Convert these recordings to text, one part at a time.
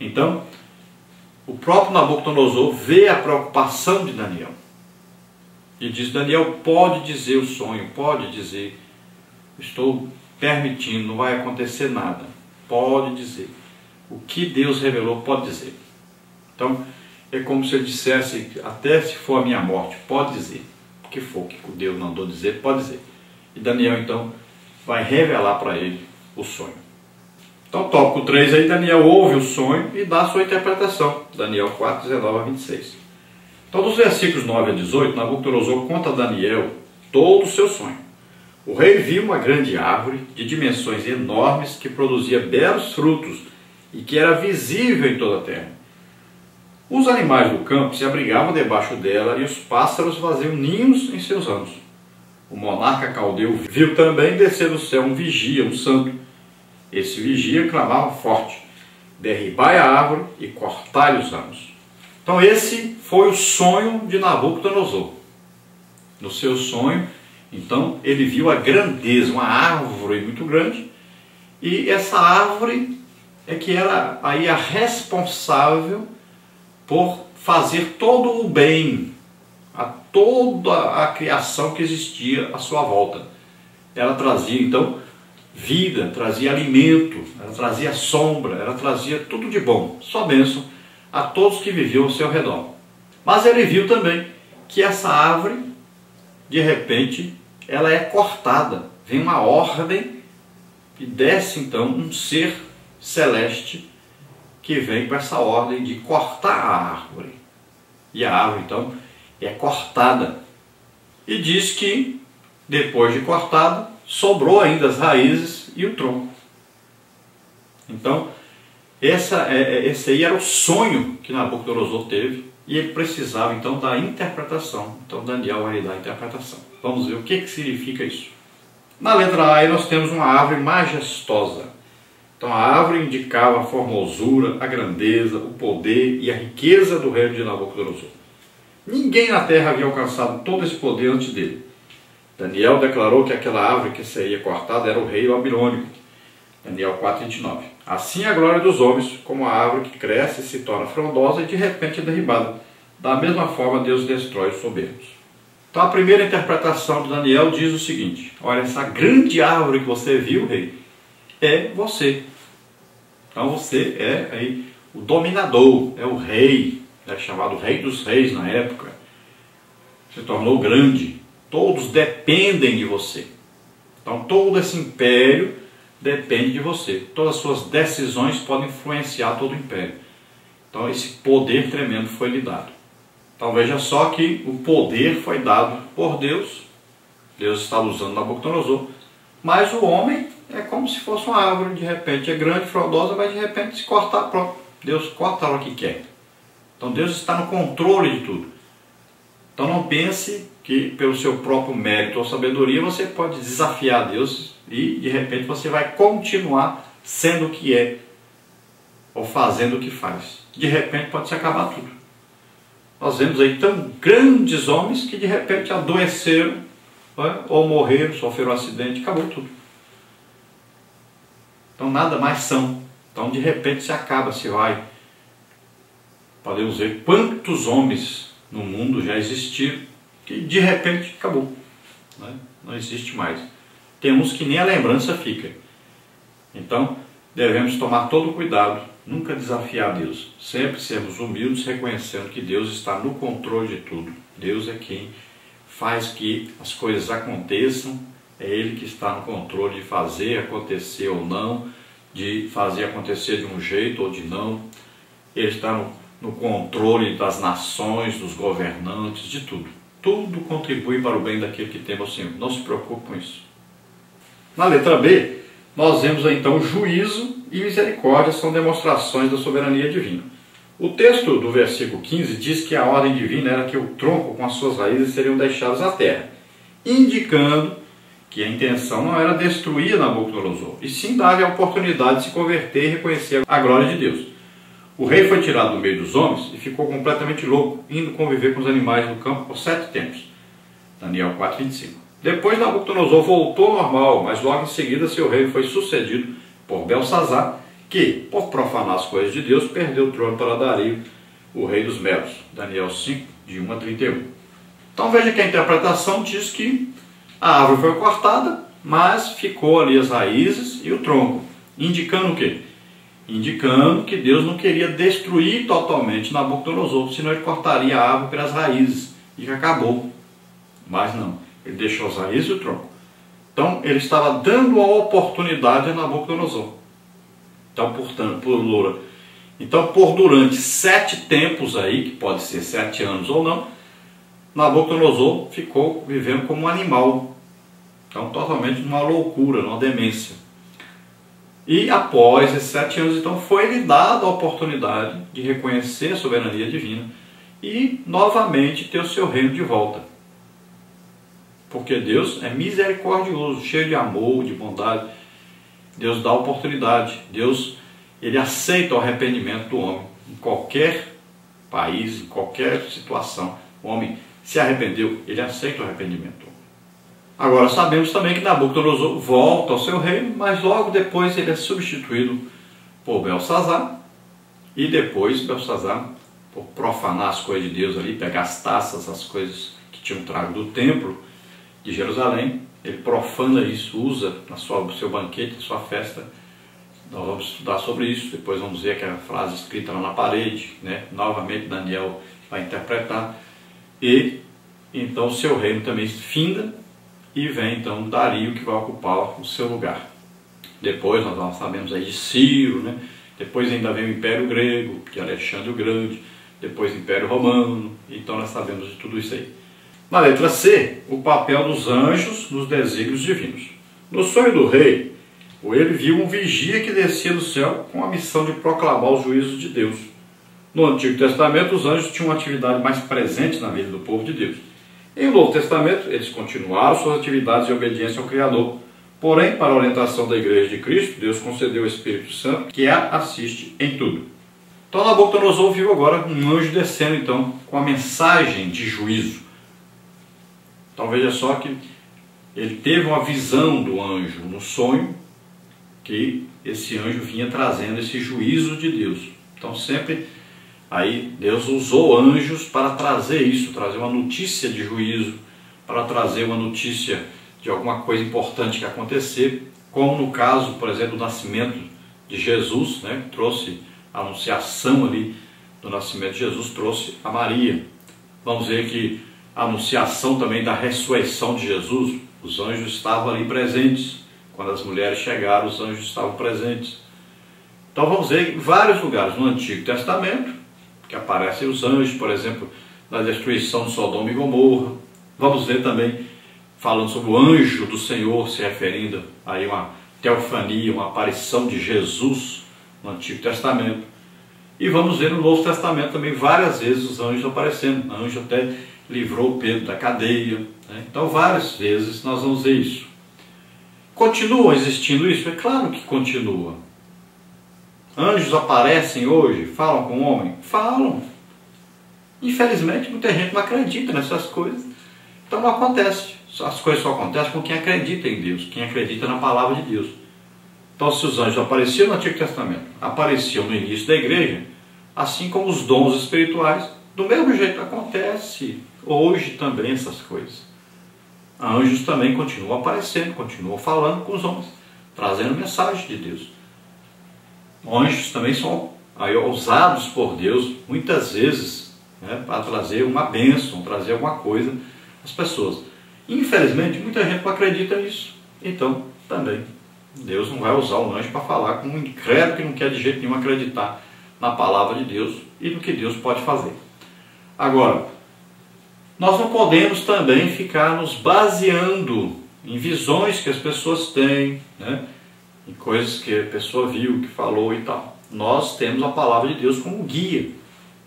Então, o próprio Nabucodonosor vê a preocupação de Daniel. E diz: Daniel, pode dizer o sonho, pode dizer, estou permitindo, não vai acontecer nada. Pode dizer. O que Deus revelou, pode dizer. Então, é como se ele dissesse, até se for a minha morte, pode dizer. O que for que Deus mandou dizer, pode dizer. E Daniel, então, vai revelar para ele o sonho. Então, tópico 3 aí, Daniel ouve o sonho e dá a sua interpretação. Daniel 4, 19 a 26. Então, dos versículos 9 a 18, Nabucodonosor conta a Daniel todo o seu sonho. O rei viu uma grande árvore de dimensões enormes que produzia belos frutos e que era visível em toda a terra. Os animais do campo se abrigavam debaixo dela e os pássaros faziam ninhos em seus ramos. O monarca caldeu viu também descer do céu um vigia, um santo. Esse vigia clamava forte: derribai a árvore e cortai os ramos. Então esse foi o sonho de Nabucodonosor. No seu sonho, então, ele viu a grandeza, uma árvore muito grande, e essa árvore é que era aí a responsável por fazer todo o bem a toda a criação que existia à sua volta. Ela trazia, então, vida, trazia alimento, ela trazia sombra, ela trazia tudo de bom, só bênção a todos que viviam ao seu redor. Mas ele viu também que essa árvore, de repente, ela é cortada, vem uma ordem e desce então um ser celeste que vem com essa ordem de cortar a árvore. E a árvore então é cortada. E diz que depois de cortada sobrou ainda as raízes e o tronco. Então esse aí era o sonho que Nabucodonosor teve. E ele precisava então da interpretação. Então Daniel vai dar a interpretação. Vamos ver o que significa isso. Na letra A aí nós temos uma árvore majestosa. Então a árvore indicava a formosura, a grandeza, o poder e a riqueza do reino de Nabucodonosor. Ninguém na terra havia alcançado todo esse poder antes dele. Daniel declarou que aquela árvore que seria cortada era o rei babilônico. Daniel 4, 29. Assim a glória dos homens, como a árvore que cresce e se torna frondosa e de repente é derribada. Da mesma forma Deus destrói os soberbos. Então a primeira interpretação de Daniel diz o seguinte: olha, essa grande árvore que você viu, rei, é você. Então você é aí o dominador, é o rei, é chamado rei dos reis na época. Se tornou grande, todos dependem de você. Então todo esse império depende de você. Todas as suas decisões podem influenciar todo o império. Então esse poder tremendo foi lhe dado. Então veja só que o poder foi dado por Deus. Deus estava usando Nabucodonosor. Mas o homem é como se fosse uma árvore. De repente é grande, frondosa, mas de repente se cortar, pronto. Deus corta a hora que quer. Então Deus está no controle de tudo. Então não pense que pelo seu próprio mérito ou sabedoria você pode desafiar Deus e de repente você vai continuar sendo o que é ou fazendo o que faz. De repente pode se acabar tudo. Nós vemos aí tão grandes homens que de repente adoeceram, ou morreram, sofreram um acidente, acabou tudo. Então nada mais são. Então de repente se acaba, se vai. Podemos ver quantos homens no mundo já existiram que de repente acabou, não existe mais. Tem uns que nem a lembrança fica. Então devemos tomar todo o cuidado, nunca desafiar Deus, sempre sermos humildes, reconhecendo que Deus está no controle de tudo. Deus é quem faz que as coisas aconteçam, é Ele que está no controle de fazer acontecer ou não, de fazer acontecer de um jeito ou de não. Ele está no controle das nações, dos governantes, de tudo. Tudo contribui para o bem daquele que teme ao Senhor. Não se preocupe com isso. Na letra B, nós vemos então juízo e misericórdia são demonstrações da soberania divina. O texto do versículo 15 diz que a ordem divina era que o tronco com as suas raízes seriam deixados na terra, indicando que a intenção não era destruir Nabucodonosor, e sim dar-lhe a oportunidade de se converter e reconhecer a glória de Deus. O rei foi tirado do meio dos homens e ficou completamente louco, indo conviver com os animais do campo por 7 tempos. Daniel 4, 25. Depois Nabucodonosor voltou ao normal, mas logo em seguida seu reino foi sucedido por Belsazar, que, por profanar as coisas de Deus, perdeu o trono para Dario, o rei dos Medos. Daniel 5, de 1 a 31. Então veja que a interpretação diz que a árvore foi cortada, mas ficou ali as raízes e o tronco. Indicando o quê? Indicando que Deus não queria destruir totalmente Nabucodonosor, senão ele cortaria a árvore pelas raízes e acabou. Mas não, ele deixou as raízes e o tronco. Então ele estava dando a oportunidade a Nabucodonosor. Então, por durante 7 tempos aí, que pode ser 7 anos ou não, Nabucodonosor ficou vivendo como um animal. Então, totalmente numa loucura, numa demência. E após esses 7 anos, então, foi-lhe dada a oportunidade de reconhecer a soberania divina e novamente ter o seu reino de volta. Porque Deus é misericordioso, cheio de amor, de bondade. Deus dá oportunidade. Deus, ele aceita o arrependimento do homem. Em qualquer país, em qualquer situação, o homem se arrependeu, ele aceita o arrependimento. Agora, sabemos também que Nabucodonosor volta ao seu reino, mas logo depois ele é substituído por Belsazar. E depois Belsazar, por profanar as coisas de Deus ali, pegar as taças, as coisas que tinham trago do templo de Jerusalém, ele profana isso, usa no seu banquete, na sua festa. Nós vamos estudar sobre isso, depois vamos ver aquela frase escrita lá na parede, né? Novamente Daniel vai interpretar. E então o seu reino também finda, e vem então Dario, que vai ocupar o seu lugar. Depois nós sabemos aí de Ciro, né? Depois ainda vem o Império Grego, de Alexandre o Grande, depois o Império Romano, então nós sabemos de tudo isso aí. Na letra C, o papel dos anjos nos desígnios divinos. No sonho do rei, ele viu um vigia que descia do céu com a missão de proclamar os juízos de Deus. No Antigo Testamento, os anjos tinham uma atividade mais presente na vida do povo de Deus. Em o Novo Testamento, eles continuaram suas atividades em obediência ao Criador. Porém, para a orientação da Igreja de Cristo, Deus concedeu o Espírito Santo, que a assiste em tudo. Então, Nabucodonosor viu agora um anjo descendo, então, com a mensagem de juízo. Então, veja só que ele teve uma visão do anjo no sonho, que esse anjo vinha trazendo esse juízo de Deus. Então, sempre aí Deus usou anjos para trazer isso, trazer uma notícia de juízo, para trazer uma notícia de alguma coisa importante que acontecer, como no caso, por exemplo, do nascimento de Jesus, né? Trouxe a anunciação ali do nascimento de Jesus, trouxe a Maria. Vamos ver que a anunciação também da ressurreição de Jesus, os anjos estavam ali presentes. Quando as mulheres chegaram, os anjos estavam presentes. Então vamos ver em vários lugares no Antigo Testamento, que aparecem os anjos, por exemplo, na destruição de Sodoma e Gomorra. Vamos ver também, falando sobre o anjo do Senhor, se referindo a uma teofania, uma aparição de Jesus no Antigo Testamento. E vamos ver no Novo Testamento também várias vezes os anjos aparecendo. O anjo até livrou Pedro da cadeia, né? Então várias vezes nós vamos ver isso. Continua existindo isso? É claro que continua. Anjos aparecem hoje, falam com o homem? Falam. Infelizmente, muita gente não acredita nessas coisas. Então não acontece. As coisas só acontecem com quem acredita em Deus, quem acredita na palavra de Deus. Então, se os anjos apareciam no Antigo Testamento, apareciam no início da igreja, assim como os dons espirituais, do mesmo jeito acontece hoje também essas coisas. Anjos também continuam aparecendo, continuam falando com os homens, trazendo mensagem de Deus. Anjos também são usados por Deus, muitas vezes, né, para trazer uma bênção, trazer alguma coisa às pessoas. Infelizmente, muita gente não acredita nisso. Então, também, Deus não vai usar um anjo para falar com um incrédulo que não quer de jeito nenhum acreditar na palavra de Deus e no que Deus pode fazer. Agora, nós não podemos também ficar nos baseando em visões que as pessoas têm, né? Em coisas que a pessoa viu, que falou e tal. Nós temos a palavra de Deus como guia.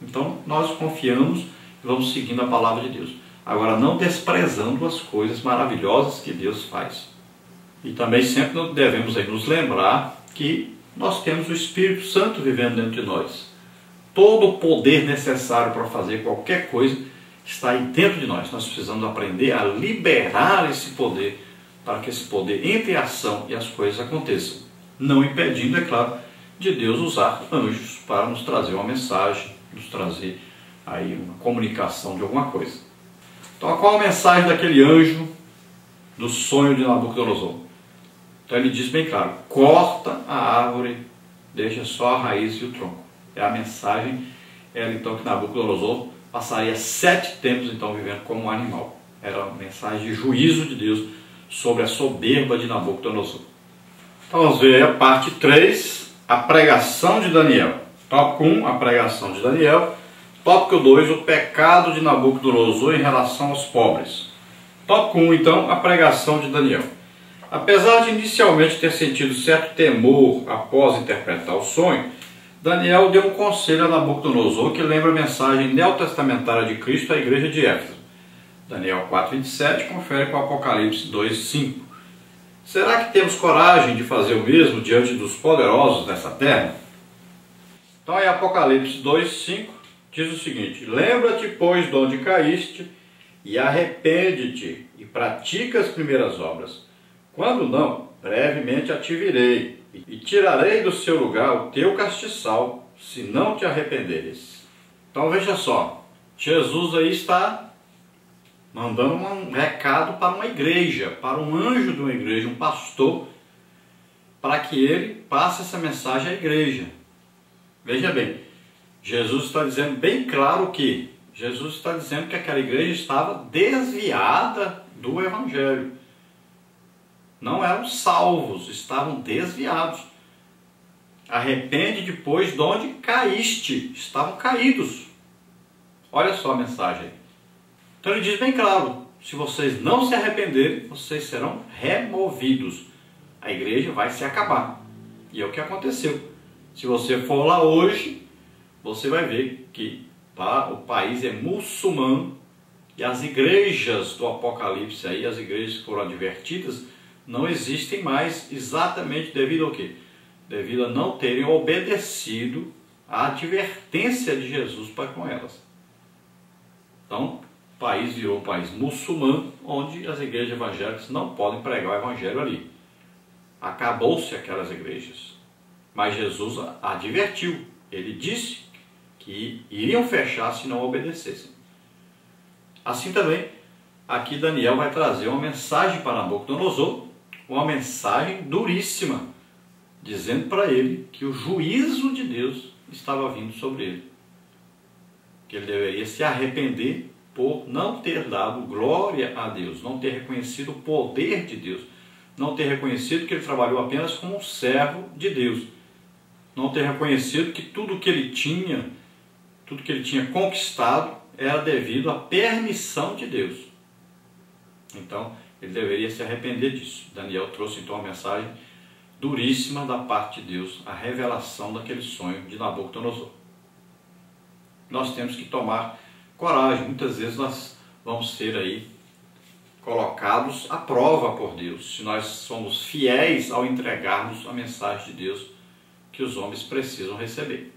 Então, nós confiamos e vamos seguindo a palavra de Deus. Agora, não desprezando as coisas maravilhosas que Deus faz. E também sempre devemos aí nos lembrar que nós temos o Espírito Santo vivendo dentro de nós. Todo o poder necessário para fazer qualquer coisa está aí dentro de nós. Nós precisamos aprender a liberar esse poder para que esse poder entre em ação e as coisas aconteçam. Não impedindo, é claro, de Deus usar anjos para nos trazer uma mensagem, nos trazer aí uma comunicação de alguma coisa. Então, qual a mensagem daquele anjo do sonho de Nabucodonosor? Então ele diz bem claro: corta a árvore, deixa só a raiz e o tronco. É a mensagem, era então que Nabucodonosor passaria 7 tempos então vivendo como um animal. Era a mensagem de juízo de Deus sobre a soberba de Nabucodonosor. Então vamos ver a parte 3, a pregação de Daniel. Tópico 1, a pregação de Daniel. Tópico 2, o pecado de Nabucodonosor em relação aos pobres. Tópico 1, então, a pregação de Daniel. Apesar de inicialmente ter sentido certo temor após interpretar o sonho, Daniel deu um conselho a Nabucodonosor que lembra a mensagem neotestamentária de Cristo à igreja de Éfeso. Daniel 4:27 confere com Apocalipse 2:5. Será que temos coragem de fazer o mesmo diante dos poderosos dessa terra? Então, em Apocalipse 2:5 diz o seguinte: lembra-te, pois, de onde caíste, e arrepende-te, e pratica as primeiras obras. Quando não, brevemente a te virei, e tirarei do seu lugar o teu castiçal, se não te arrependeres. Então veja só, Jesus aí está mandando um recado para uma igreja, para um anjo de uma igreja, um pastor, para que ele passe essa mensagem à igreja. Veja bem, Jesus está dizendo bem claro que Jesus está dizendo que aquela igreja estava desviada do Evangelho. Não eram salvos, estavam desviados. Arrepende depois de onde caíste. Estavam caídos. Olha só a mensagem. Então ele diz bem claro: se vocês não se arrependerem, vocês serão removidos. A igreja vai se acabar. E é o que aconteceu. Se você for lá hoje, você vai ver que o país é muçulmano e as igrejas do Apocalipse, aí, as igrejas que foram advertidas, não existem mais, exatamente devido ao quê? Devido a não terem obedecido à advertência de Jesus para com elas. Então, o país virou um país muçulmano, onde as igrejas evangélicas não podem pregar o evangelho ali. Acabou-se aquelas igrejas. Mas Jesus advertiu, ele disse que iriam fechar se não obedecessem. Assim também, aqui Daniel vai trazer uma mensagem para Nabucodonosor, uma mensagem duríssima, dizendo para ele que o juízo de Deus estava vindo sobre ele. Que ele deveria se arrepender por não ter dado glória a Deus, não ter reconhecido o poder de Deus, não ter reconhecido que ele trabalhou apenas como um servo de Deus, não ter reconhecido que tudo que ele tinha conquistado era devido à permissão de Deus. Então, ele deveria se arrepender disso. Daniel trouxe então uma mensagem duríssima da parte de Deus, a revelação daquele sonho de Nabucodonosor. Nós temos que tomar coragem. Muitas vezes nós vamos ser aí colocados à prova por Deus, se nós somos fiéis ao entregarmos a mensagem de Deus que os homens precisam receber.